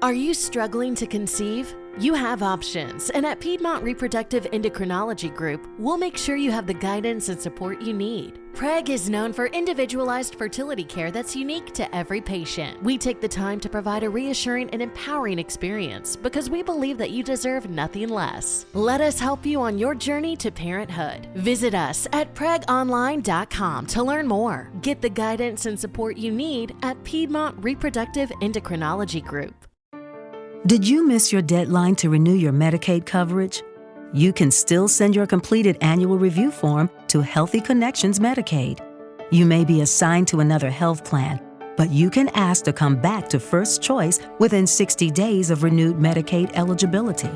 Are you struggling to conceive? You have options, and at Piedmont Reproductive Endocrinology Group, we'll make sure you have the guidance and support you need. PREG is known for individualized fertility care that's unique to every patient. We take the time to provide a reassuring and empowering experience because we believe that you deserve nothing less. Let us help you on your journey to parenthood. Visit us at pregonline.com to learn more. Get the guidance and support you need at Piedmont Reproductive Endocrinology Group. Did you miss your deadline to renew your Medicaid coverage? You can still send your completed annual review form to Healthy Connections Medicaid. You may be assigned to another health plan, but you can ask to come back to First Choice within 60 days of renewed Medicaid eligibility.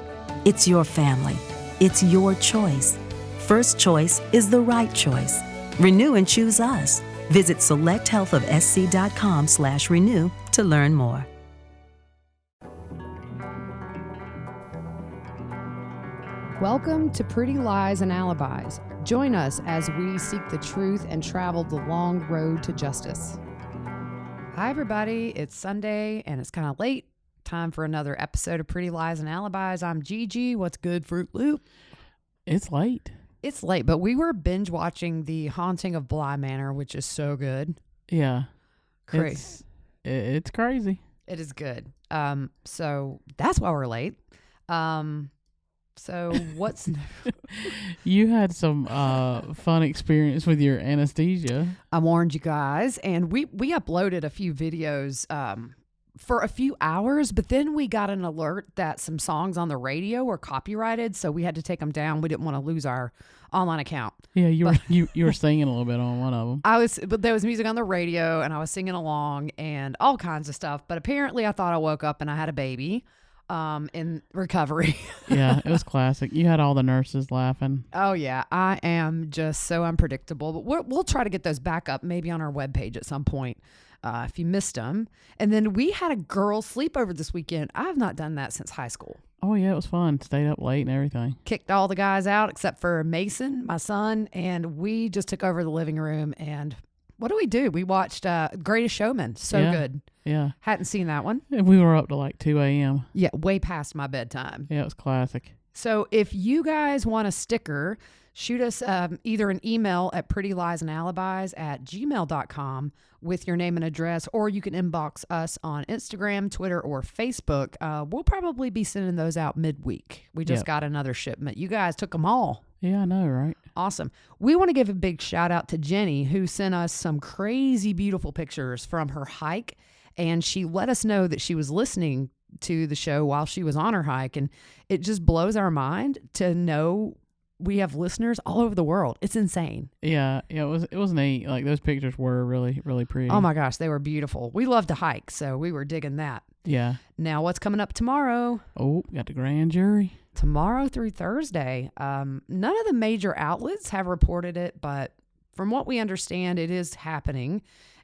It's your family. It's your choice. First Choice is the right choice. Renew and choose us. Visit selecthealthofsc.com/renew to learn more. Welcome to Pretty Lies and Alibis. Join us as we seek the truth and travel the long road to justice. Hi, everybody. It's Sunday and it's kind of late. Time for another episode of Pretty Lies and Alibis. I'm Gigi. What's good, Fruit Loop? It's late. It's late, but we were binge watching The Haunting of Bly Manor, which is so good. Yeah. Crazy. It's crazy. It is good. So that's why we're late. So what's You had some fun experience with your anesthesia. I warned you guys, and we uploaded a few videos for a few hours, but then we got an alert that some songs on the radio were copyrighted, so we had to take them down. We didn't want to lose our online account. Yeah, you were singing a little bit on one of them. But there was music on the radio, and I was singing along and all kinds of stuff. But apparently, I thought I woke up and I had a baby. In recovery. Yeah, it was classic. You had all the nurses laughing. Oh yeah, I am just so unpredictable. But we'll try to get those back up, maybe on our webpage at some point, if you missed them. And then we had a girls' sleepover this weekend. I have not done that since high school. Oh yeah, it was fun. Stayed up late and everything. Kicked all the guys out except for Mason, my son, and we just took over the living room. And what do? We watched Greatest Showman. So good. Yeah. Hadn't seen that one. We were up to like 2 a.m. Yeah, way past my bedtime. Yeah, it was classic. So if you guys want a sticker, shoot us either an email at prettyliesandalibis@gmail.com with your name and address, or you can inbox us on Instagram, Twitter, or Facebook. We'll probably be sending those out midweek. We just got another shipment. You guys took them all. Yeah, I know, right? Awesome. We want to give a big shout out to Jenny, who sent us some crazy beautiful pictures from her hike. And she let us know that she was listening to the show while she was on her hike. And it just blows our mind to know we have listeners all over the world. It's insane. Yeah, it was neat. Like, those pictures were really, really pretty. Oh my gosh, they were beautiful. We love to hike, so we were digging that. Yeah. Now, what's coming up tomorrow? Oh, got the grand jury. Tomorrow through Thursday. None of the major outlets have reported it, but from what we understand, it is happening.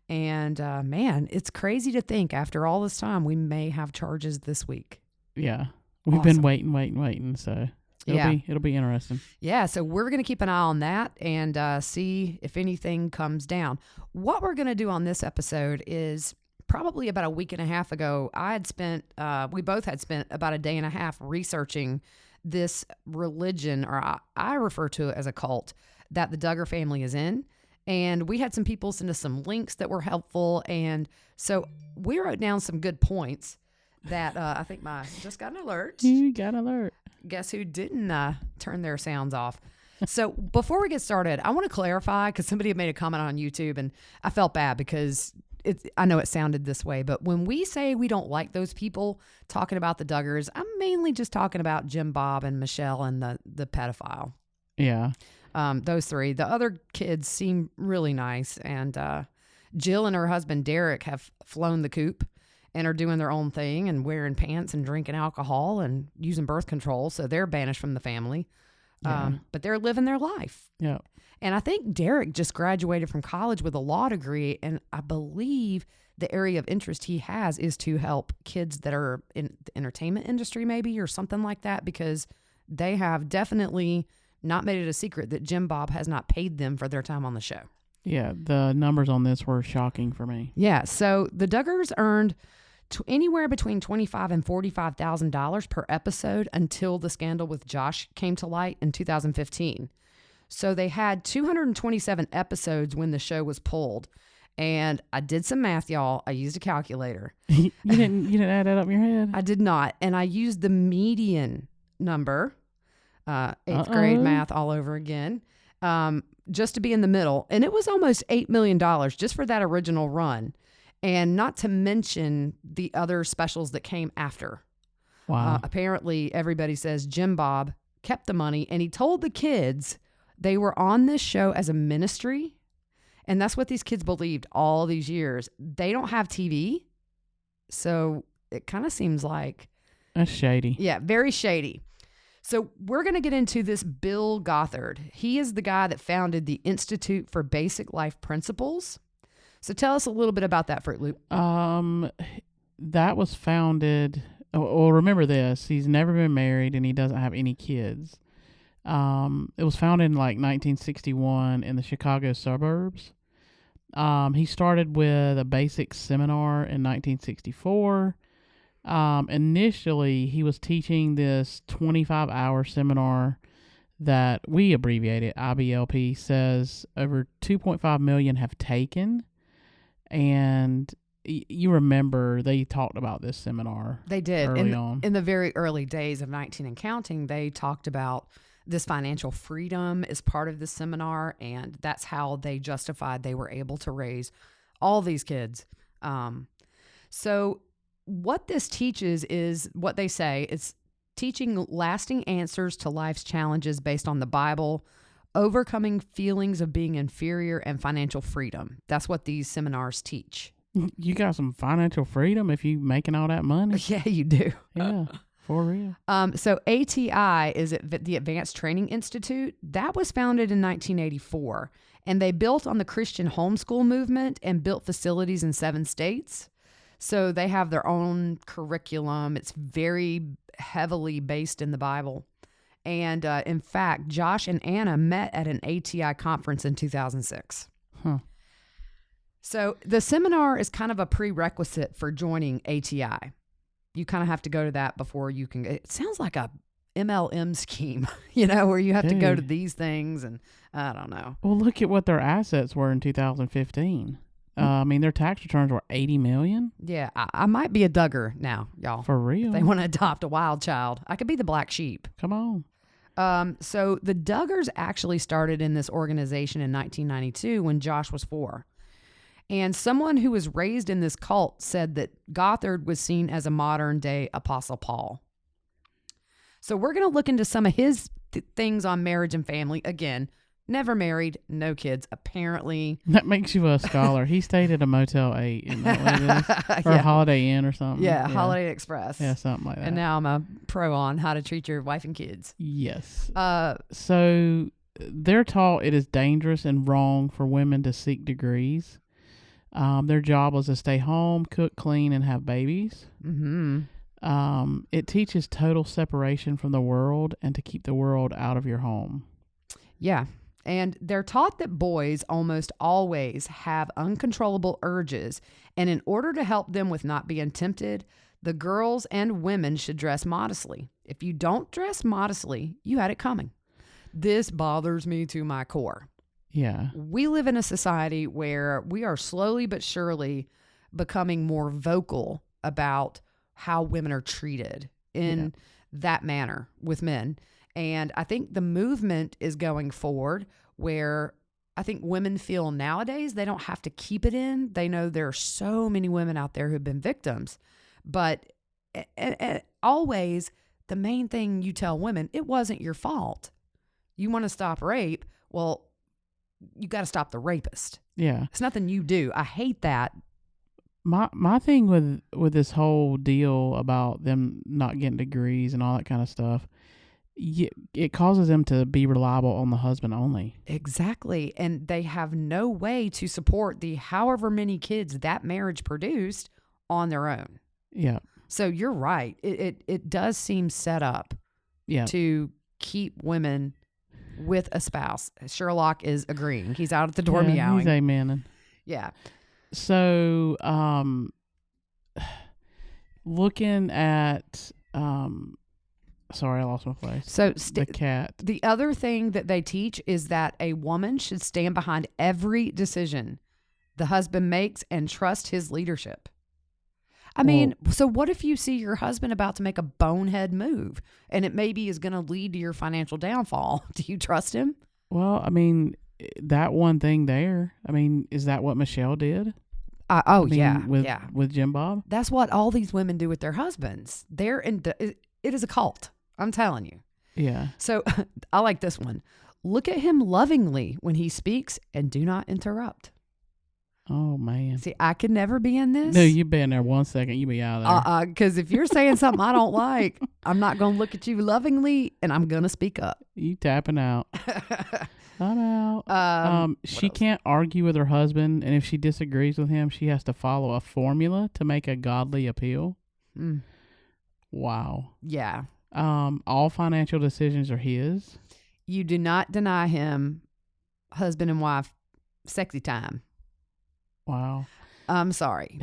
And man, it's crazy to think after all this time, we may have charges this week. Yeah. We've been waiting. So it'll be interesting. Yeah. So we're going to keep an eye on that and see if anything comes down. What we're going to do on this episode is probably about a week and a half ago, we both had spent about a day and a half researching this religion, or I refer to it as a cult, that the Duggar family is in. And we had some people send us some links that were helpful. And so we wrote down some good points that I think just got an alert. You got an alert. Guess who didn't turn their sounds off? So before we get started, I want to clarify, because somebody had made a comment on YouTube and I felt bad because I know it sounded this way. But when we say we don't like those people talking about the Duggars, I'm mainly just talking about Jim Bob and Michelle and the pedophile. Yeah. Those three. The other kids seem really nice. And Jill and her husband, Derek, have flown the coop and are doing their own thing and wearing pants and drinking alcohol and using birth control. So they're banished from the family. But they're living their life. Yeah. And I think Derek just graduated from college with a law degree. And I believe the area of interest he has is to help kids that are in the entertainment industry, maybe, or something like that, because they have definitely not made it a secret that Jim Bob has not paid them for their time on the show. Yeah, the numbers on this were shocking for me. Yeah, so the Duggars earned anywhere between $25,000 and $45,000 per episode until the scandal with Josh came to light in 2015. So they had 227 episodes when the show was pulled. And I did some math, y'all. I used a calculator. You didn't add that up in your head? I did not. And I used the median number, 8th grade math all over again, just to be in the middle. And it was almost $8 million just for that original run. And not to mention the other specials that came after. Wow. Apparently, everybody says Jim Bob kept the money, and he told the kids they were on this show as a ministry. And that's what these kids believed all these years. They don't have TV. So it kind of seems like... That's shady. Yeah, very shady. So we're going to get into this Bill Gothard. He is the guy that founded the Institute for Basic Life Principles. So tell us a little bit about that, Fruit Loop. That was founded... Well, remember this. He's never been married and he doesn't have any kids. It was founded in like 1961 in the Chicago suburbs. He started with a basic seminar in 1964. Initially, he was teaching this 25-hour seminar that we abbreviated IBLP, says over 2.5 million have taken. And you remember they talked about this seminar. They did. Early on. In the very early days of 19 and counting, they talked about this financial freedom is part of the seminar, and that's how they justified they were able to raise all these kids. So what this teaches is what they say. It's teaching lasting answers to life's challenges based on the Bible, overcoming feelings of being inferior, and financial freedom. That's what these seminars teach. You got some financial freedom if you making all that money? Yeah, you do. Yeah. For real. So ATI is the Advanced Training Institute. That was founded in 1984, and they built on the Christian homeschool movement and built facilities in 7 states. So they have their own curriculum. It's very heavily based in the Bible. And in fact, Josh and Anna met at an ATI conference in 2006. Huh. So the seminar is kind of a prerequisite for joining ATI. You kind of have to go to that before you can. It sounds like a MLM scheme, where you have to go to these things, and I don't know. Well, look at what their assets were in 2015. Their tax returns were $80 million. Yeah, I might be a Duggar now, y'all. For real. If they want to adopt a wild child, I could be the black sheep. Come on. So the Duggars actually started in this organization in 1992 when Josh was 4. And someone who was raised in this cult said that Gothard was seen as a modern-day Apostle Paul. So we're going to look into some of his things on marriage and family. Again, never married, no kids, apparently. That makes you a scholar. He stayed at a Motel 8, isn't that what it is? Or a Holiday Inn or something. Yeah, Holiday Express. Yeah, something like that. And now I'm a pro on how to treat your wife and kids. Yes. So they're taught it is dangerous and wrong for women to seek degrees. Their job was to stay home, cook, clean, and have babies. Mm-hmm. It teaches total separation from the world and to keep the world out of your home. Yeah. And they're taught that boys almost always have uncontrollable urges. And in order to help them with not being tempted, the girls and women should dress modestly. If you don't dress modestly, you had it coming. This bothers me to my core. Yeah. We live in a society where we are slowly but surely becoming more vocal about how women are treated in that manner with men. And I think the movement is going forward where I think women feel nowadays they don't have to keep it in. They know there are so many women out there who've been victims. But always the main thing you tell women, it wasn't your fault. You want to stop rape? Well, you got to stop the rapist. Yeah. It's nothing you do. I hate that. My thing with this whole deal about them not getting degrees and all that kind of stuff, it causes them to be reliable on the husband only. Exactly. And they have no way to support the however many kids that marriage produced on their own. Yeah. So you're right. It does seem set up to keep women with a spouse. Sherlock is agreeing. He's out at the door meowing. He's amening. Yeah. So, looking at sorry, I lost my place. So The cat. the other thing that they teach is that a woman should stand behind every decision the husband makes and trust his leadership. I mean, so what if you see your husband about to make a bonehead move and it maybe is going to lead to your financial downfall? Do you trust him? Well, I mean, that one thing there. I mean, is that what Michelle did? I mean, with Jim Bob. That's what all these women do with their husbands. It is a cult. I'm telling you. Yeah. So I like this one. Look at him lovingly when he speaks and do not interrupt. Oh, man. See, I could never be in this. No, you be in there 1 second. You be out of there. Because if you're saying something I don't like, I'm not going to look at you lovingly and I'm going to speak up. You tapping out. I'm out. She can't argue with her husband, and if she disagrees with him, she has to follow a formula to make a godly appeal. Mm. Wow. Yeah. All financial decisions are his. You do not deny him husband and wife sexy time. Wow. I'm sorry.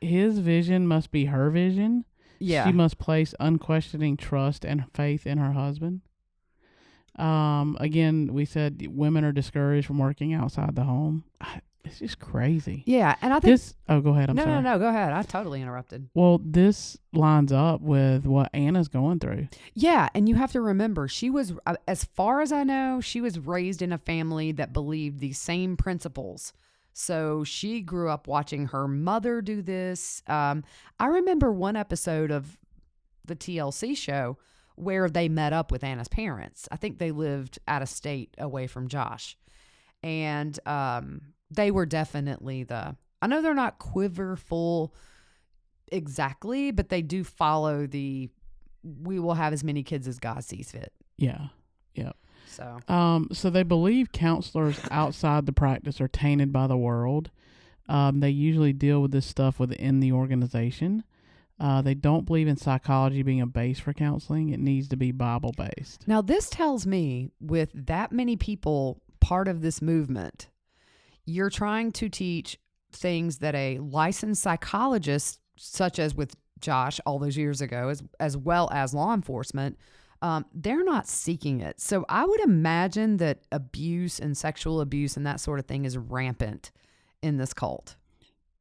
His vision must be her vision. Yeah. She must place unquestioning trust and faith in her husband. Again, we said women are discouraged from working outside the home. It's just crazy. Yeah, and I think Oh, go ahead. I'm sorry. No, go ahead. I totally interrupted. Well, this lines up with what Anna's going through. Yeah, and you have to remember, she was, as far as I know, she was raised in a family that believed these same principles. So she grew up watching her mother do this. I remember one episode of the TLC show where they met up with Anna's parents. I think they lived out of state away from Josh. And they were definitely I know they're not quiverful exactly, but they do follow we will have as many kids as God sees fit. Yeah. Yep. So they believe counselors outside the practice are tainted by the world. They usually deal with this stuff within the organization. They don't believe in psychology being a base for counseling. It needs to be Bible-based. Now, this tells me with that many people part of this movement, you're trying to teach things that a licensed psychologist, such as with Josh all those years ago, as well as law enforcement, they're not seeking it. So I would imagine that abuse and sexual abuse and that sort of thing is rampant in this cult.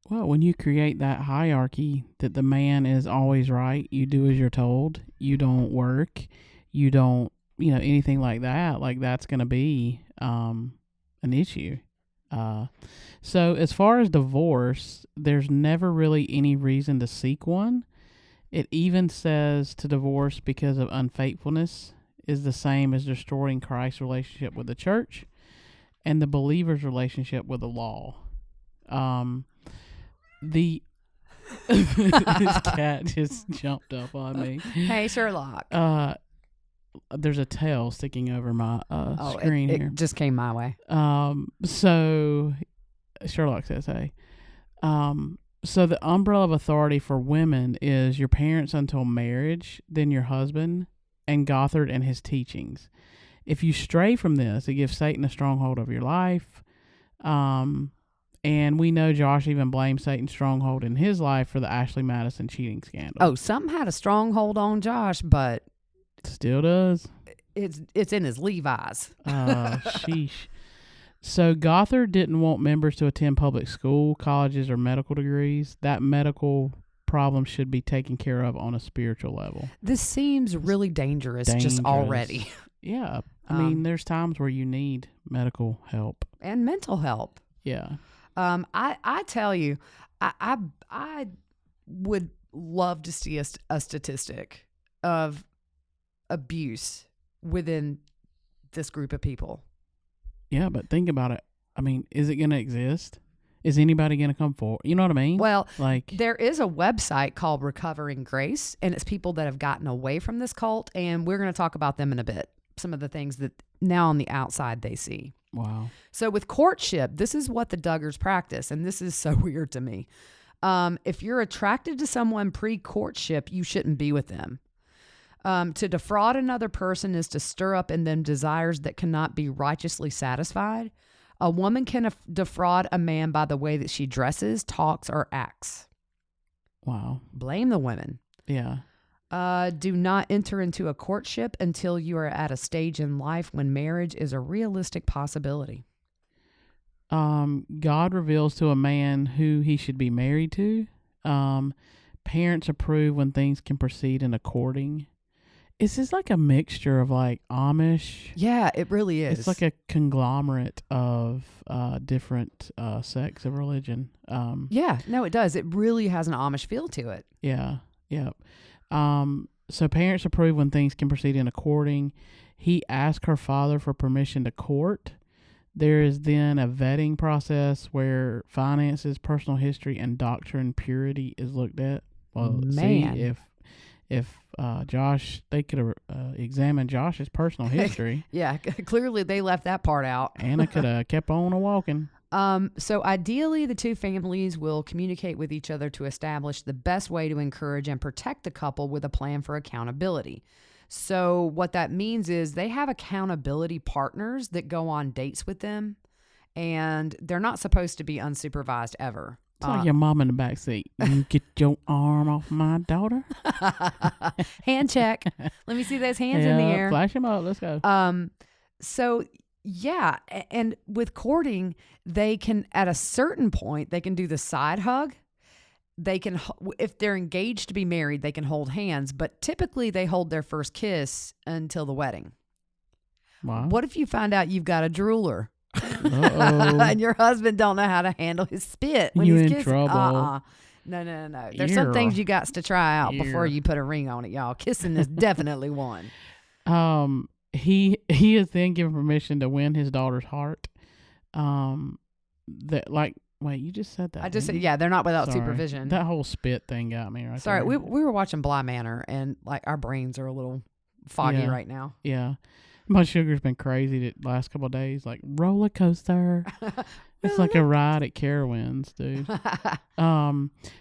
Well, when you create that hierarchy that the man is always right, you do as you're told, you don't work, you don't, anything like that, like that's going to be an issue. So as far as divorce, there's never really any reason to seek one. It even says to divorce because of unfaithfulness is the same as destroying Christ's relationship with the church and the believer's relationship with the law. This cat just jumped up on me. Hey, Sherlock. There's a tail sticking over my screen here. It just came my way. So Sherlock says, hey. So the umbrella of authority for women is your parents until marriage, then your husband, and Gothard and his teachings. If you stray from this, it gives Satan a stronghold over your life. And we know Josh even blamed Satan's stronghold in his life for the Ashley Madison cheating scandal. Oh, something had a stronghold on Josh, but still does. It's in his Levi's. Sheesh. So Gothard didn't want members to attend public school, colleges, or medical degrees. That medical problem should be taken care of on a spiritual level. This seems really dangerous. Just already. Yeah. I mean, there's times where you need medical help. And mental help. Yeah. I tell you, I would love to see a statistic of abuse within this group of people. Yeah, but think about it. I mean, is it going to exist? Is anybody going to come forward? You know what I mean? Well, there is a website called Recovering Grace, and it's people that have gotten away from this cult, and we're going to talk about them in a bit. Some of the things that now on the outside they see. Wow. So with courtship, this is what the Duggars practice, and this is so weird to me. If you're attracted to someone pre-courtship, you shouldn't be with them. To defraud another person is to stir up in them desires that cannot be righteously satisfied. A woman can defraud a man by the way that she dresses, talks, or acts. Wow. Blame the women. Yeah. Do not enter into a courtship until you are at a stage in life when marriage is a realistic possibility. God reveals to a man who he should be married to. Parents approve when things can proceed in according. Is this like a mixture of like Amish? Yeah, it really is. It's like a conglomerate of different sects of religion. Yeah, no, it does. It really has an Amish feel to it. Yeah. Yep. So parents approve when things can proceed in according. He asked her father for permission to court. There is then a vetting process where finances, personal history, and doctrine purity is looked at. Well, Man. see if Josh, they could have examined Josh's personal history. Yeah, clearly they left that part out. Anna could have kept on walking. So ideally, the two families will communicate with each other to establish the best way to encourage and protect the couple with a plan for accountability. So what that means is they have accountability partners that go on dates with them, and they're not supposed to be unsupervised ever. It's like your mom in the back seat. You get your arm off my daughter. Hand check. Let me see those hands in the air. Flash them up. Let's go. So yeah, and with courting, they can, at a certain point, they can do the side hug. They can, if they're engaged to be married, they can hold hands, but typically they hold their first kiss until the wedding. Wow. What if you find out you've got a drooler? Uh-oh. And your husband don't know how to handle his spit when You he's in kissing? trouble. No. There's some things you got to try out before you put a ring on it, y'all. Kissing is definitely one. He is then given permission to win his daughter's heart. Wait, you just said that. I just said, didn't yeah, they're not without you? Sorry. supervision. That whole spit thing got me right Sorry, there. we were watching Bly Manor, and like our brains are a little foggy Yeah. right now. Yeah. My sugar's been crazy the last couple of days. Like, roller coaster. It's like a ride at Carowinds, dude.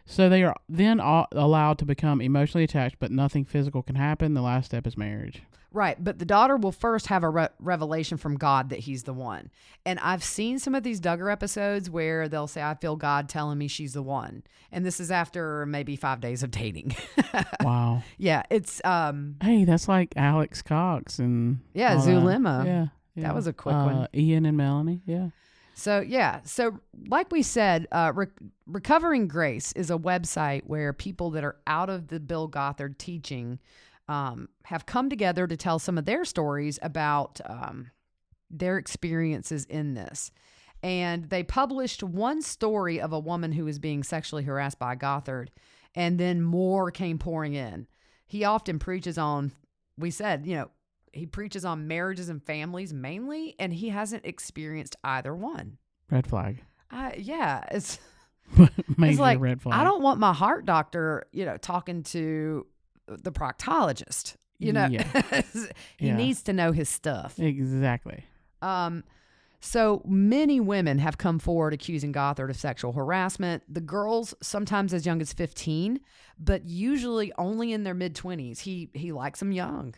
So they are then allowed to become emotionally attached, but nothing physical can happen. The last step is marriage. Right, but the daughter will first have a revelation from God that he's the one. And I've seen some of these Duggar episodes where they'll say, I feel God telling me she's the one. And this is after maybe 5 days of dating. Wow. Yeah, it's... Hey, that's like Alex Cox and... Yeah, all that. Zulema. Yeah. That was a quick one. Ian and Melanie, yeah. So like we said, Recovering Grace is a website where people that are out of the Bill Gothard teaching have come together to tell some of their stories about their experiences in this. And they published one story of a woman who was being sexually harassed by Gothard, and then more came pouring in. He often preaches on, we said, he preaches on marriages and families mainly, and he hasn't experienced either one. Red flag. Yeah, it's Major like, red flag. I don't want my heart doctor, talking to the proctologist. Yeah. He Yeah. needs to know his stuff. Exactly. So many women have come forward accusing Gothard of sexual harassment. The girls, sometimes as young as 15, but usually only in their mid-20s. He likes them young.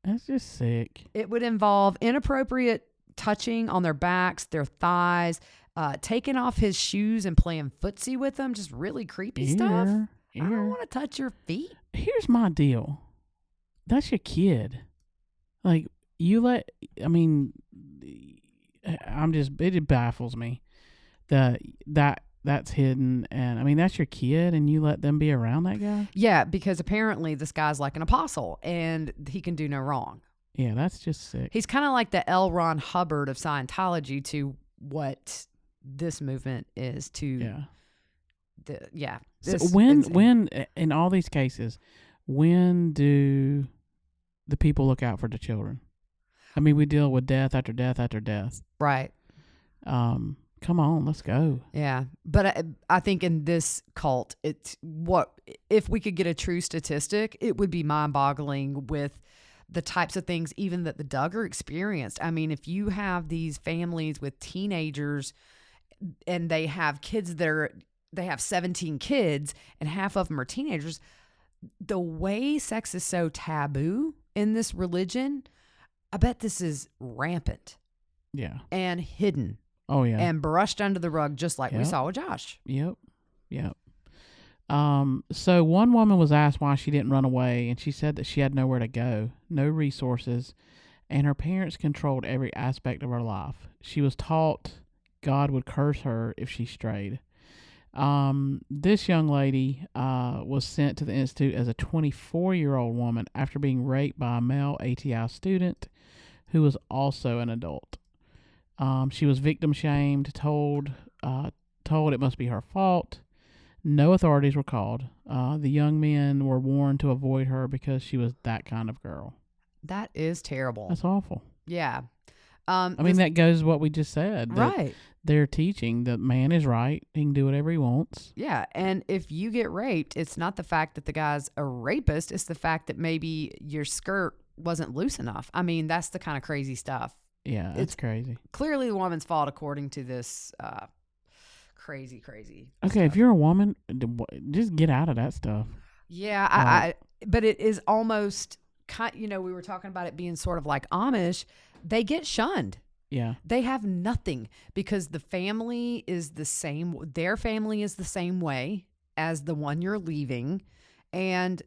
That's just sick. It would involve inappropriate touching on their backs, their thighs, taking off his shoes and playing footsie with them. Just really creepy stuff. I don't want to touch your feet. Here's my deal. That's your kid. Like, it baffles me that's hidden. And that's your kid and you let them be around that guy? Yeah, because apparently this guy's like an apostle and he can do no wrong. Yeah, that's just sick. He's kind of like the L. Ron Hubbard of Scientology to what this movement is to. Yeah. So when in all these cases, when do the people look out for the children? We deal with death after death after death. Right. Come on, let's go. Yeah. But I think in this cult, if we could get a true statistic, it would be mind-boggling with the types of things even that the Duggar experienced. If you have these families with teenagers and they have kids they have 17 kids and half of them are teenagers, the way sex is so taboo in this religion, I bet this is rampant. Yeah. And hidden. Oh, yeah. And brushed under the rug just like we saw with Josh. Yep. So one woman was asked why she didn't run away, and she said that she had nowhere to go, no resources, and her parents controlled every aspect of her life. She was taught God would curse her if she strayed. This young lady was sent to the institute as a 24-year-old woman after being raped by a male ATI student who was also an adult. She was victim shamed, told it must be her fault. No authorities were called. The young men were warned to avoid her because she was that kind of girl. That is terrible. That's awful. Yeah. I mean, that goes what we just said. Right. They're teaching that man is right. He can do whatever he wants. Yeah. And if you get raped, it's not the fact that the guy's a rapist. It's the fact that maybe your skirt wasn't loose enough. I mean, that's the kind of crazy stuff. Yeah, it's crazy. Clearly the woman's fault according to this crazy Okay, stuff. if you're a woman, just get out of that stuff. Yeah, but it is almost we were talking about it being sort of like Amish. They get shunned. Yeah. They have nothing because the family is the same. Their family is the same way as the one you're leaving. And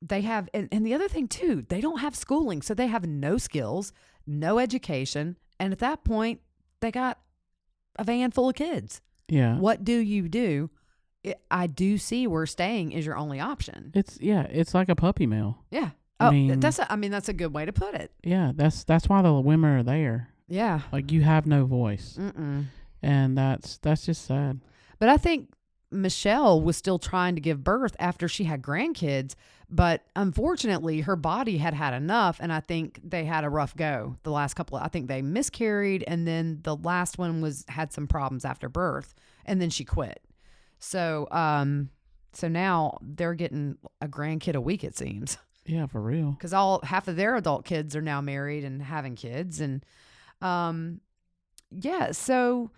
they have, and the other thing too, they don't have schooling. So they have no skills, no education. And at that point, they got a van full of kids. Yeah. What do? I do see where staying is your only option. It's like a puppy mill. Yeah. I mean, that's a good way to put it. Yeah, that's why the women are there. Yeah. Like, you have no voice. Mm-mm. And that's just sad. But I think Michelle was still trying to give birth after she had grandkids, but unfortunately her body had enough, and I think they had a rough go. The last couple, I think they miscarried, and then the last one had some problems after birth, and then she quit. So now they're getting a grandkid a week, it seems. Yeah, for real. Because half of their adult kids are now married and having kids, and so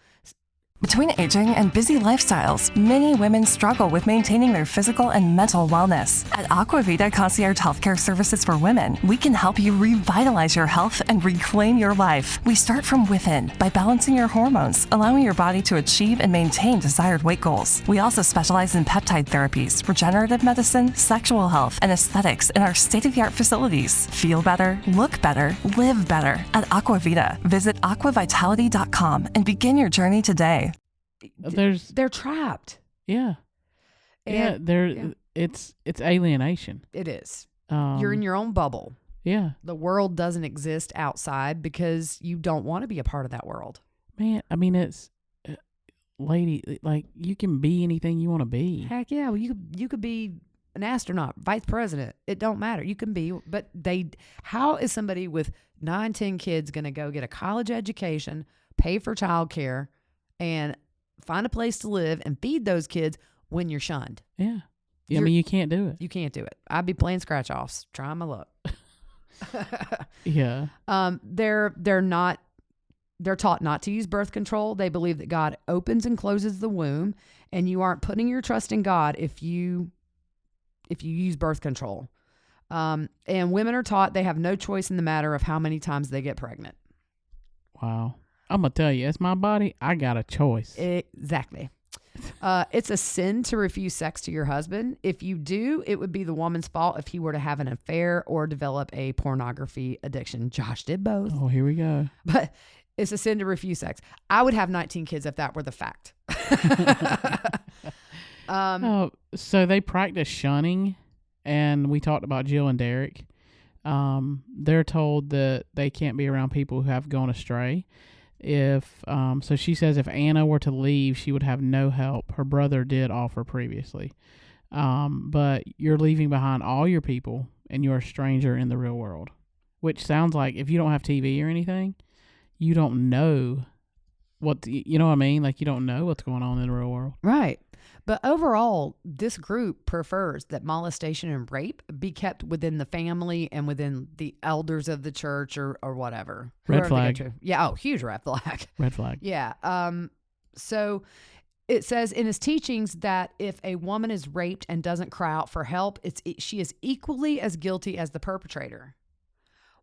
Between aging and busy lifestyles, many women struggle with maintaining their physical and mental wellness. At Aquavita Concierge Healthcare Services for Women, we can help you revitalize your health and reclaim your life. We start from within by balancing your hormones, allowing your body to achieve and maintain desired weight goals. We also specialize in peptide therapies, regenerative medicine, sexual health, and aesthetics in our state-of-the-art facilities. Feel better, look better, live better at Aquavita. Visit aquavitality.com and begin your journey today. They're trapped. Yeah. It's alienation. It is. You're in your own bubble. Yeah. The world doesn't exist outside because you don't want to be a part of that world. Man, I mean, it's lady, like, you can be anything you want to be. Heck yeah. Well, you could be an astronaut, vice president. It don't matter. You can be, but how is somebody with 9-10 kids going to go get a college education, pay for childcare, and find a place to live and feed those kids when you're shunned? Yeah. I mean, you can't do it. You can't do it. I'd be playing scratch offs, trying my luck. Yeah. They're taught not to use birth control. They believe that God opens and closes the womb, and you aren't putting your trust in God if you use birth control. And women are taught they have no choice in the matter of how many times they get pregnant. Wow. I'm going to tell you, it's my body. I got a choice. Exactly. It's a sin to refuse sex to your husband. If you do, it would be the woman's fault if he were to have an affair or develop a pornography addiction. Josh did both. Oh, here we go. But it's a sin to refuse sex. I would have 19 kids if that were the fact. So they practice shunning, and we talked about Jill and Derek. They're told that they can't be around people who have gone astray. So she says if Anna were to leave, she would have no help. Her brother did offer previously. But you're leaving behind all your people, and you're a stranger in the real world, which sounds like if you don't have TV or anything, you don't know you know what I mean? Like, you don't know what's going on in the real world. Right. But overall, this group prefers that molestation and rape be kept within the family and within the elders of the church or whatever. Red flag. Yeah. Oh, huge red flag. Red flag. Yeah. So it says in his teachings that if a woman is raped and doesn't cry out for help, she is equally as guilty as the perpetrator.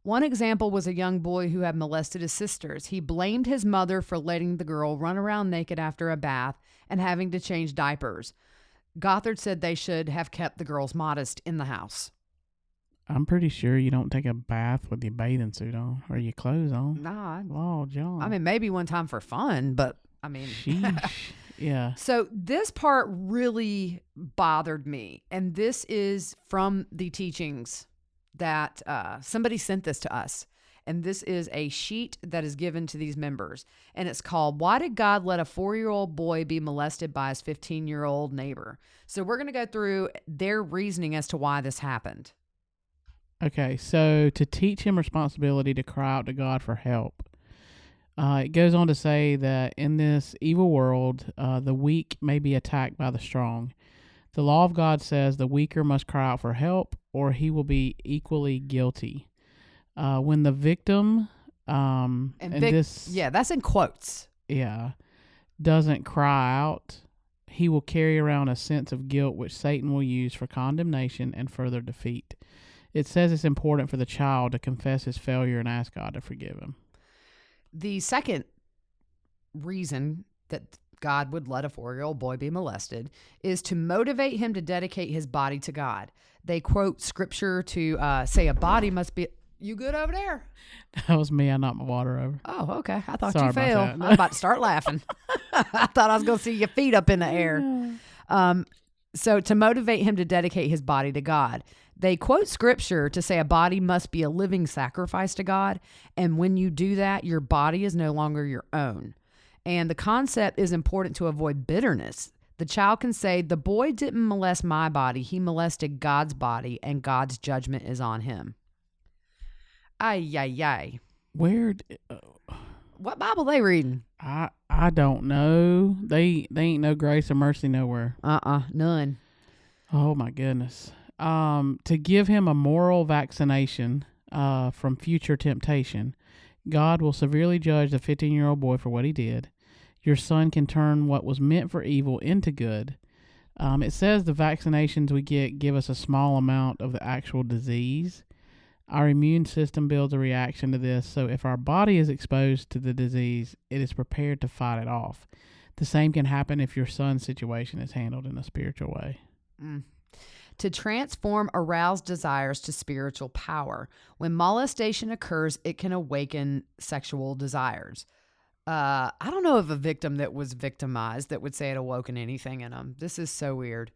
One example was a young boy who had molested his sisters. He blamed his mother for letting the girl run around naked after a bath and having to change diapers. Gothard said they should have kept the girls modest in the house. I'm pretty sure you don't take a bath with your bathing suit on or your clothes on. Nah. Lord, John. I mean, maybe one time for fun, but I mean. Sheesh. Yeah. So this part really bothered me. And this is from the teachings that somebody sent this to us. And this is a sheet that is given to these members. And it's called, Why Did God Let a 4-Year-Old Boy Be Molested by His 15-Year-Old Neighbor? So we're going to go through their reasoning as to why this happened. Okay, so to teach him responsibility to cry out to God for help. It goes on to say that in this evil world, the weak may be attacked by the strong. The law of God says the weaker must cry out for help or he will be equally guilty. When the victim, that's in quotes. Yeah, doesn't cry out, he will carry around a sense of guilt which Satan will use for condemnation and further defeat. It says it's important for the child to confess his failure and ask God to forgive him. The second reason that God would let a 4-year-old boy be molested is to motivate him to dedicate his body to God. They quote scripture to say a body must be... You good over there? That was me. I knocked my water over. Oh, okay. I thought Sorry you about fell. that. I was about to start laughing. I thought I was going to see your feet up in the air. So to motivate him to dedicate his body to God, they quote scripture to say a body must be a living sacrifice to God. And when you do that, your body is no longer your own. And the concept is important to avoid bitterness. The child can say, the boy didn't molest my body. He molested God's body, and God's judgment is on him. Ay, ay, ay. Where? What Bible they reading? I don't know. They ain't no grace or mercy nowhere. None. Oh my goodness. To give him a moral vaccination from future temptation, God will severely judge the 15-year-old boy for what he did. Your son can turn what was meant for evil into good. It says the vaccinations we get give us a small amount of the actual disease. Our immune system builds a reaction to this, so if our body is exposed to the disease, it is prepared to fight it off. The same can happen if your son's situation is handled in a spiritual way. To transform aroused desires to spiritual power. When molestation occurs, it can awaken sexual desires. I don't know of a victim that was victimized that would say it awoken anything in them. This is so weird.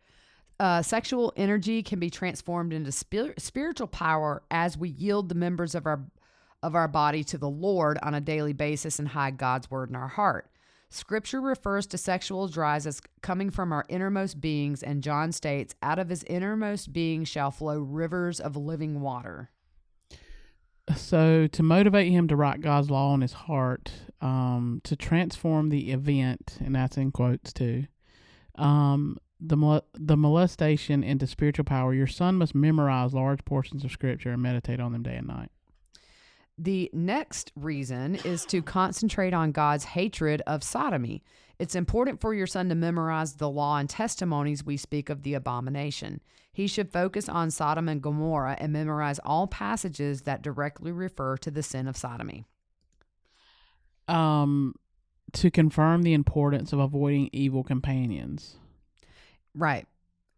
Sexual energy can be transformed into spiritual power as we yield the members of our body to the Lord on a daily basis and hide God's word in our heart. Scripture refers to sexual drives as coming from our innermost beings, and John states, out of his innermost being shall flow rivers of living water. So to motivate him to write God's law on his heart, to transform the event, and that's in quotes too, the molestation into spiritual power, your son must memorize large portions of Scripture and meditate on them day and night. The next reason is to concentrate on God's hatred of sodomy. It's important for your son to memorize the law and testimonies we speak of the abomination. He should focus on Sodom and Gomorrah and memorize all passages that directly refer to the sin of sodomy. To confirm the importance of avoiding evil companions. Right.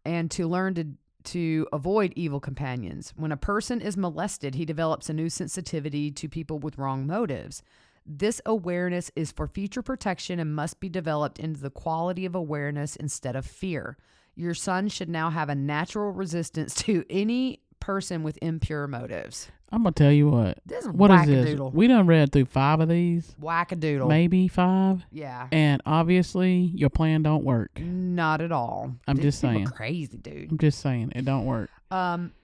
And to learn to avoid evil companions. When a person is molested, he develops a new sensitivity to people with wrong motives. This awareness is for future protection and must be developed into the quality of awareness instead of fear. Your son should now have a natural resistance to any person with impure motives. I'm going to tell you what. This is what is this? wackadoodle. We done read through 5 of these. Wackadoodle. Maybe 5. Yeah. And obviously, your plan don't work. Not at all. I'm just People saying. Crazy, dude. I'm just saying. It don't work.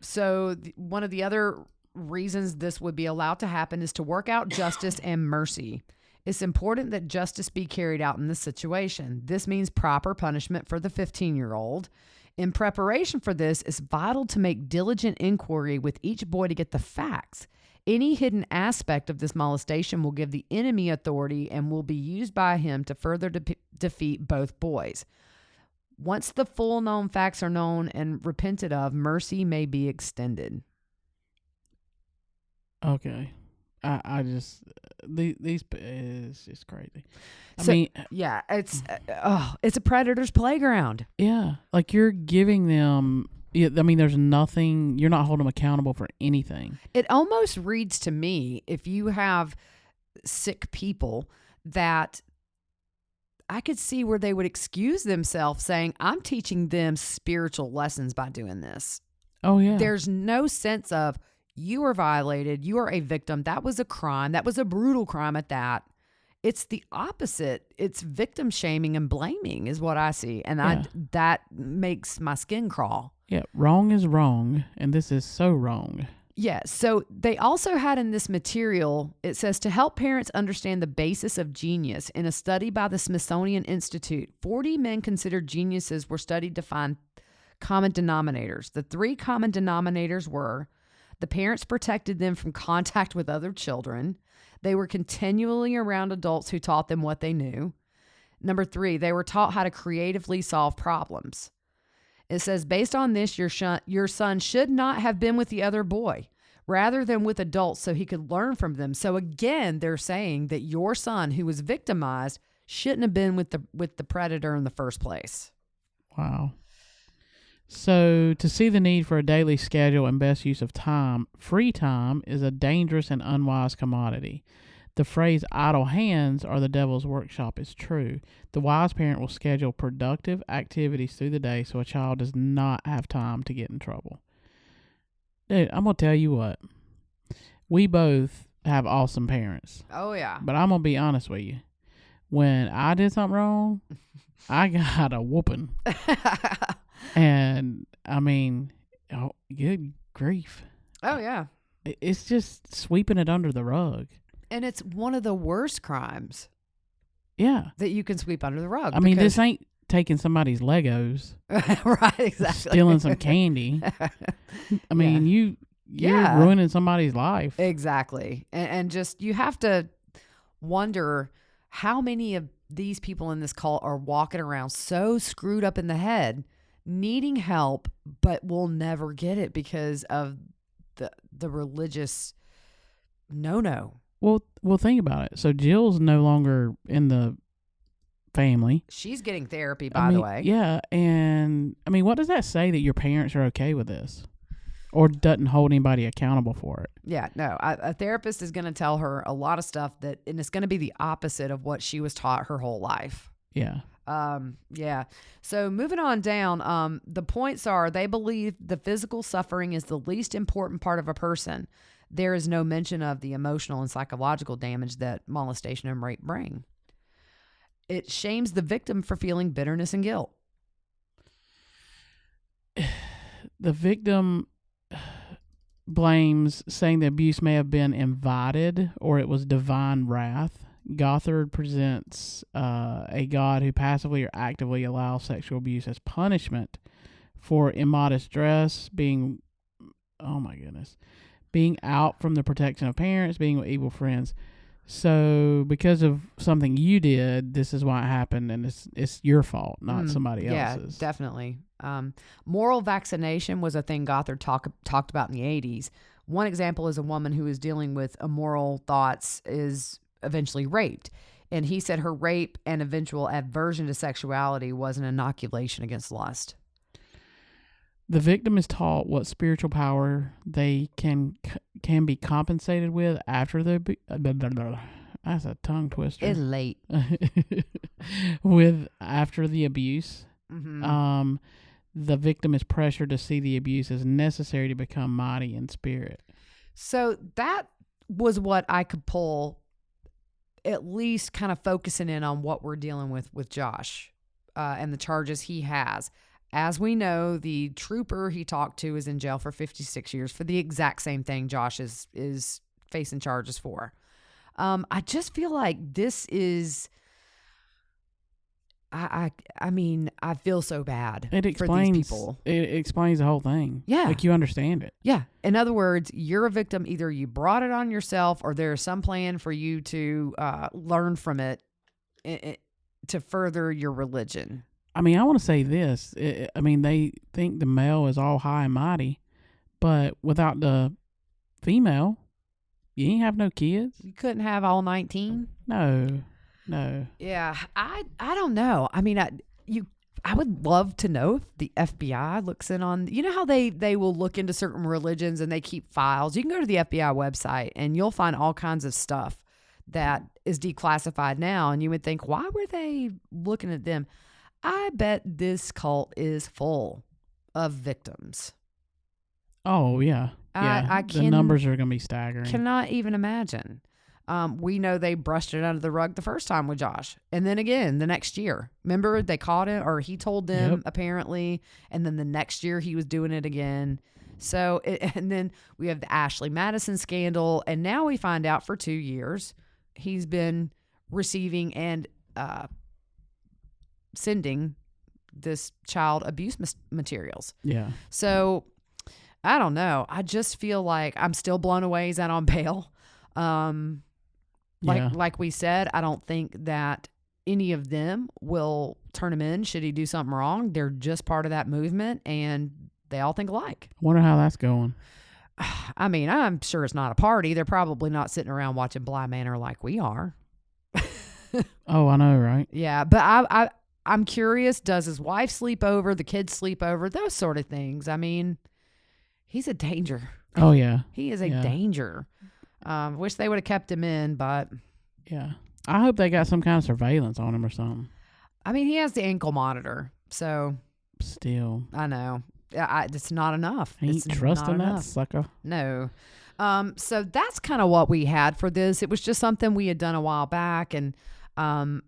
So one of the other reasons this would be allowed to happen is to work out justice and mercy. It's important that justice be carried out in this situation. This means proper punishment for the 15-year-old. In preparation for this, it's vital to make diligent inquiry with each boy to get the facts. Any hidden aspect of this molestation will give the enemy authority and will be used by him to further defeat both boys. Once the full known facts are known and repented of, mercy may be extended. Okay. I just these it's just crazy. I So, mean, yeah, it's a predator's playground. yeah, like you're giving them. Yeah, I mean, there's nothing. You're not holding them accountable for anything. It almost reads to me, if you have sick people, that I could see where they would excuse themselves saying, I'm teaching them spiritual lessons by doing this. Oh yeah, There's no sense of, you were violated, you are a victim, that was a crime, that was a brutal crime at that. It's the opposite. It's victim shaming and blaming is what I see. And Yeah. that makes my skin crawl. yeah. Wrong is wrong, and this is so wrong. Yeah. So they also had in this material, it says to help parents understand the basis of genius. In a study by the Smithsonian Institute, 40 men considered geniuses were studied to find common denominators. The 3 common denominators were: the parents protected them from contact with other children. They were continually around adults who taught them what they knew. Number 3, they were taught how to creatively solve problems. It says, based on this, your son should not have been with the other boy rather than with adults so he could learn from them. So again, they're saying that your son who was victimized shouldn't have been with the predator in the first place. Wow. So, to see the need for a daily schedule and best use of time, free time is a dangerous and unwise commodity. The phrase idle hands are the devil's workshop is true. The wise parent will schedule productive activities through the day so a child does not have time to get in trouble. Dude, I'm going to tell you what. We both have awesome parents. Oh, yeah. But I'm going to be honest with you. When I did something wrong, I got a whooping. And, I mean, oh, good grief. Oh, yeah. It's just sweeping it under the rug. And it's one of the worst crimes Yeah. that you can sweep under the rug. I mean, this ain't taking somebody's Legos, right, exactly. stealing some candy. I mean, you're Yeah. ruining somebody's life. Exactly. And just, you have to wonder how many of these people in this cult are walking around so screwed up in the head, needing help, but will never get it because of the religious no. Well, think about it. So Jill's no longer in the family. She's getting therapy, by the way. Yeah, and I mean, what does that say that your parents are okay with this, or doesn't hold anybody accountable for it? Yeah, no. A therapist is going to tell her a lot of stuff and it's going to be the opposite of what she was taught her whole life. Yeah. Yeah. So moving on down, the points are they believe the physical suffering is the least important part of a person. There is no mention of the emotional and psychological damage that molestation and rape bring. It shames the victim for feeling bitterness and guilt. The victim blames, saying the abuse may have been invited or it was divine wrath. Gothard presents a God who passively or actively allows sexual abuse as punishment for immodest dress, being out from the protection of parents, being with evil friends. So because of something you did, this is why it happened, and it's your fault, not somebody else's. Yeah, definitely. Moral vaccination was a thing Gothard talked about in the 80s. One example is a woman who is dealing with immoral thoughts is eventually raped. And he said her rape and eventual aversion to sexuality was an inoculation against lust. The victim is taught what spiritual power they can be compensated with after the that's a tongue twister. It's late. After the abuse. Mm-hmm. The victim is pressured to see the abuse as necessary to become mighty in spirit. So that was what I could pull, at least kind of focusing in on what we're dealing with Josh and the charges he has. As we know, the trooper he talked to is in jail for 56 years for the exact same thing Josh is facing charges for. I just feel like this is, I mean, I feel so bad for these people. It explains the whole thing. Yeah. Like you understand it. Yeah. In other words, you're a victim. Either you brought it on yourself or there's some plan for you to learn from it to further your religion. I mean, I want to say this. I mean, they think the male is all high and mighty, but without the female, You ain't have no kids? You couldn't have all 19? No. Yeah, I don't know. I mean, I would love to know if the FBI looks in on, you know how they will look into certain religions and they keep files. You can go to the FBI website and you'll find all kinds of stuff that is declassified now. And you would think, why were they looking at them? I bet this cult is full of victims. Oh, yeah. The numbers are going to be staggering. Cannot even imagine. We know they brushed it under the rug the first time with Josh. And then again, the next year. Remember, they caught him, or he told them, apparently. And then the next year, he was doing it again. So, and then we have the Ashley Madison scandal. And now we find out for 2 years, he's been receiving and sending this child abuse materials. Yeah. So, I don't know. I just feel like I'm still blown away he's out on bail. Like we said, I don't think that any of them will turn him in should he do something wrong. They're just part of that movement, and they all think alike. I wonder how that's going. I mean, I'm sure it's not a party. They're probably not sitting around watching Bly Manor like we are. Oh, I know, right? Yeah, but I'm curious, does his wife sleep over, the kids sleep over, those sort of things? I mean, he's a danger. Oh, yeah. He is a danger. Wish they would have kept him in, but... Yeah. I hope they got some kind of surveillance on him or something. I mean, he has the ankle monitor, so... Still. I know. It's not enough. Ain't trusting that sucker. No. So that's kind of what we had for this. It was just something we had done a while back, and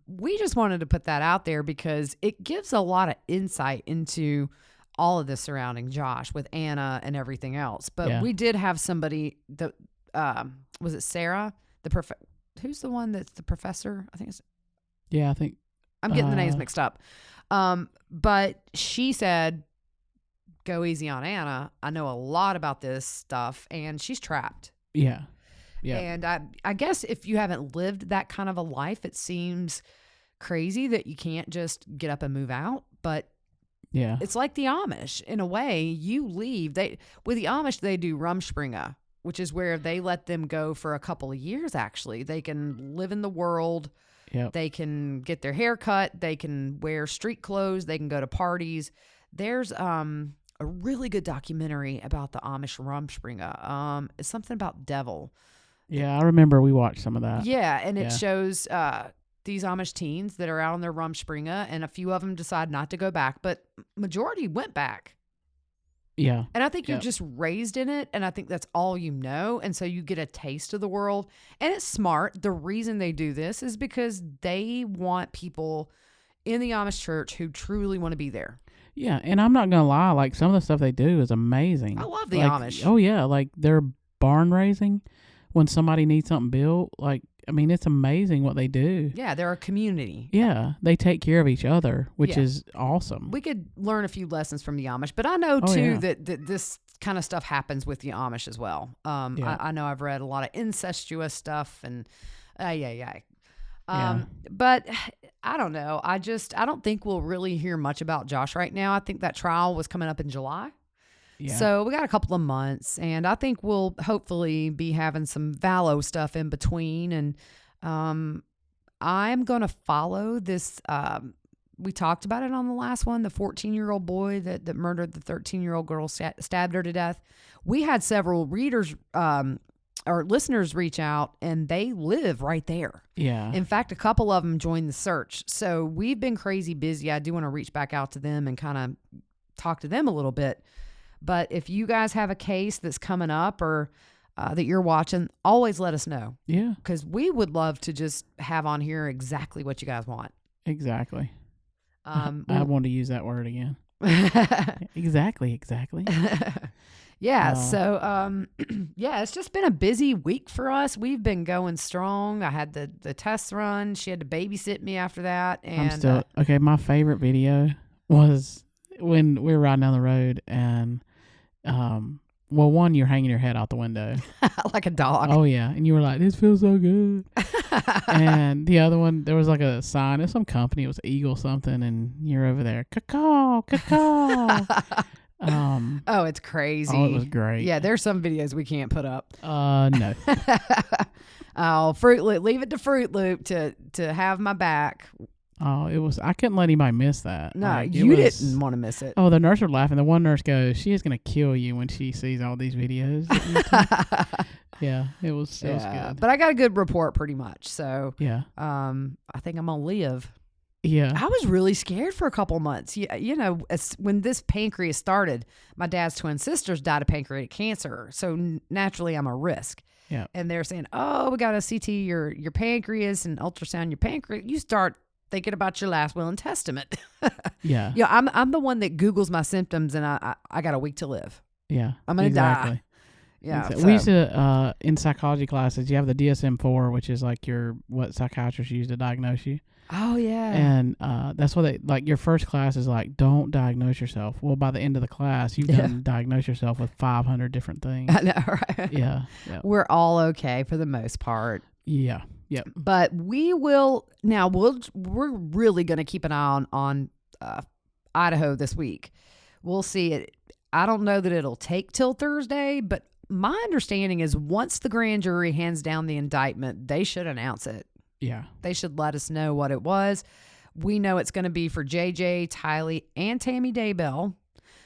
we just wanted to put that out there because it gives a lot of insight into all of this surrounding Josh with Anna and everything else. But we did have somebody that... was it Sarah? Who's the one that's the professor? I think it's... Yeah, I think... I'm getting the names mixed up. But she said, go easy on Anna. I know a lot about this stuff, and she's trapped. Yeah. Yeah. And I guess if you haven't lived that kind of a life, it seems crazy that you can't just get up and move out. But yeah, it's like the Amish. In a way, you leave. With the Amish, they do Rumspringa, which is where they let them go for a couple of years, actually. They can live in the world. Yep. They can get their hair cut. They can wear street clothes. They can go to parties. There's a really good documentary about the Amish Rumspringa. It's something about devil. Yeah, I remember we watched some of that. Yeah, and it shows these Amish teens that are out on their Rumspringa, and a few of them decide not to go back, but majority went back. Yeah. And I think you're just raised in it, and I think that's all you know, and so you get a taste of the world. And it's smart. The reason they do this is because they want people in the Amish church who truly want to be there. Yeah, and I'm not going to lie, like some of the stuff they do is amazing. I love the Amish. Oh, yeah, like they're barn raising when somebody needs something built. Like, I mean, it's amazing what they do. Yeah, they're a community. Yeah, they take care of each other, which is awesome. We could learn a few lessons from the Amish, but I know, that this kind of stuff happens with the Amish as well. I know I've read a lot of incestuous stuff and but I don't know. I don't think we'll really hear much about Josh right now. I think that trial was coming up in July. Yeah. So we got a couple of months, and I think we'll hopefully be having some Valo stuff in between. And I'm going to follow this. We talked about it on the last one, the 14-year-old boy that murdered the 13-year-old girl, stabbed her to death. We had several readers or listeners reach out, and they live right there. Yeah. In fact, a couple of them joined the search. So we've been crazy busy. I do want to reach back out to them and kind of talk to them a little bit. But if you guys have a case that's coming up or that you're watching, always let us know. Yeah. Because we would love to just have on here exactly what you guys want. Exactly. I want to use that word again. Exactly. Yeah. So, it's just been a busy week for us. We've been going strong. I had the test run. She had to babysit me after that. And I'm still, okay, my favorite video was when we were riding down the road and, one, you're hanging your head out the window. Like a dog. Oh, yeah. And you were like, this feels so good. And the other one, there was like a sign. It was some company. It was Eagle something. And you're over there, caw-caw. Oh, it's crazy. Oh, it was great. Yeah, there's some videos we can't put up. No. Oh, Fruit Loop. Leave it to Fruit Loop to have my back. Oh, it was. I couldn't let anybody miss that. No, Like, you didn't want to miss it. Oh, the nurse were laughing. The one nurse goes, "She is going to kill you when she sees all these videos." Yeah, it was good. But I got a good report pretty much. So Yeah. I think I'm going to live. Yeah. I was really scared for a couple months. You know, when this pancreas started, my dad's twin sisters died of pancreatic cancer. So naturally, I'm a risk. Yeah. And they're saying, "Oh, we got to CT your pancreas and ultrasound your pancreas." You start thinking about your last will and testament. Yeah. Yeah, I'm the one that Googles my symptoms, and I got a week to live. Yeah. I'm gonna die. Yeah. Exactly. We used to in psychology classes, you have the DSM-4, which is like what psychiatrists use to diagnose you. Oh yeah. And that's what they like. Your first class is like, don't diagnose yourself. Well, by the end of the class, you've done diagnose yourself with 500 different things. I know, right? Yeah. We're all okay for the most part. Yeah. Yep. But we will now. We're really going to keep an eye on Idaho this week. We'll see it. I don't know that it'll take till Thursday, but my understanding is once the grand jury hands down the indictment, they should announce it. Yeah. They should let us know what it was. We know it's going to be for JJ, Tylee, and Tammy Daybell.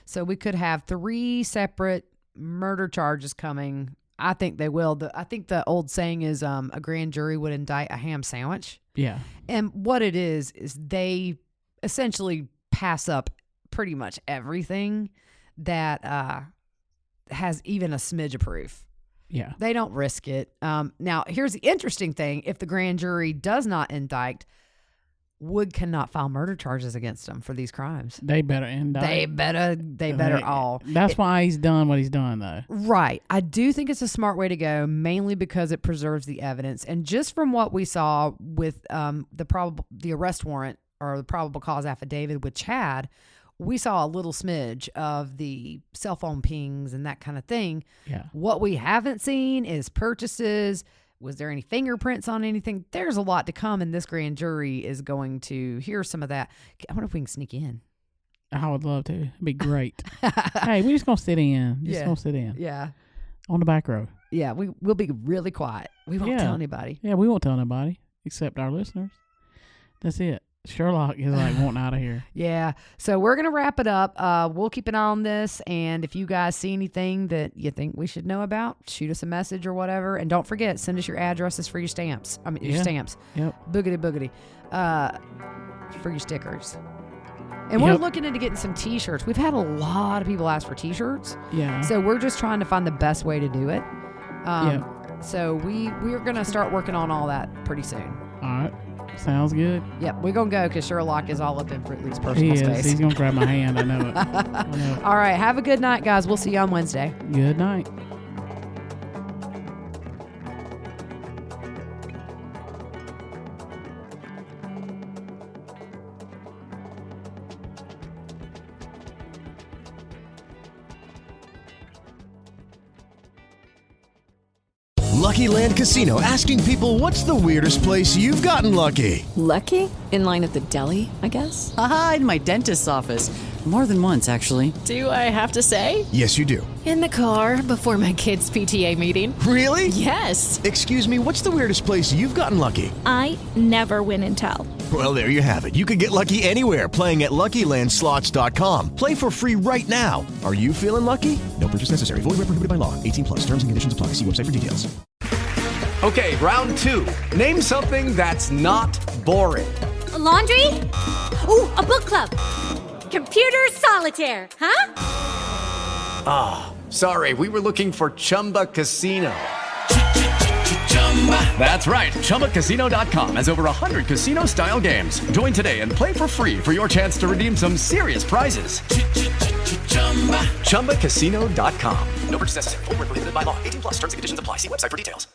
So we could have 3 separate murder charges coming. I think they will. I think the old saying is a grand jury would indict a ham sandwich. Yeah. And what it is they essentially pass up pretty much everything that has even a smidge of proof. Yeah. They don't risk it. Now, here's the interesting thing. If the grand jury does not indict, Wood cannot file murder charges against them for these crimes. They better indict. They better all. That's why he's done what he's done, though. Right. I do think it's a smart way to go, mainly because it preserves the evidence. And just from what we saw with the arrest warrant or the probable cause affidavit with Chad, we saw a little smidge of the cell phone pings and that kind of thing. Yeah. What we haven't seen is purchases. Was there any fingerprints on anything? There's a lot to come, and this grand jury is going to hear some of that. I wonder if we can sneak in. I would love to. It'd be great. Hey, we're just going to sit in. Gonna sit in. Yeah. On the back row. Yeah, we'll be really quiet. We won't tell anybody. Yeah, we won't tell nobody except our listeners. That's it. Sherlock is like wanting out of here. Yeah. So we're going to wrap it up. We'll keep an eye on this. And if you guys see anything that you think we should know about, shoot us a message or whatever. And don't forget, send us your addresses for your stamps. Your stamps. Yep. Boogity. For your stickers. And we're looking into getting some T-shirts. We've had a lot of people ask for T-shirts. Yeah. So we're just trying to find the best way to do it. So we're going to start working on all that pretty soon. All right. Sounds good. Yep, we're going to go because Sherlock is all up in Fruit Loop's personal space. He's going to grab my hand. I know it. All right. Have a good night, guys. We'll see you on Wednesday. Good night. Lucky Land Casino, asking people, what's the weirdest place you've gotten lucky? Lucky? In line at the deli, I guess? Aha, in my dentist's office. More than once, actually. Do I have to say? Yes, you do. In the car before my kids' PTA meeting. Really? Yes. Excuse me, what's the weirdest place you've gotten lucky? I never win and tell. Well, there you have it. You can get lucky anywhere, playing at LuckyLandSlots.com. Play for free right now. Are you feeling lucky? No purchase necessary. Void where prohibited by law. 18+. Terms and conditions apply. See website for details. Okay, round 2. Name something that's not boring. A laundry? Ooh, a book club. Computer solitaire, huh? Sorry, we were looking for Chumba Casino. That's right. ChumbaCasino.com has over 100 casino-style games. Join today and play for free for your chance to redeem some serious prizes. ChumbaCasino.com. No purchase necessary. Void where prohibited by law. 18+. Terms and conditions apply. See website for details.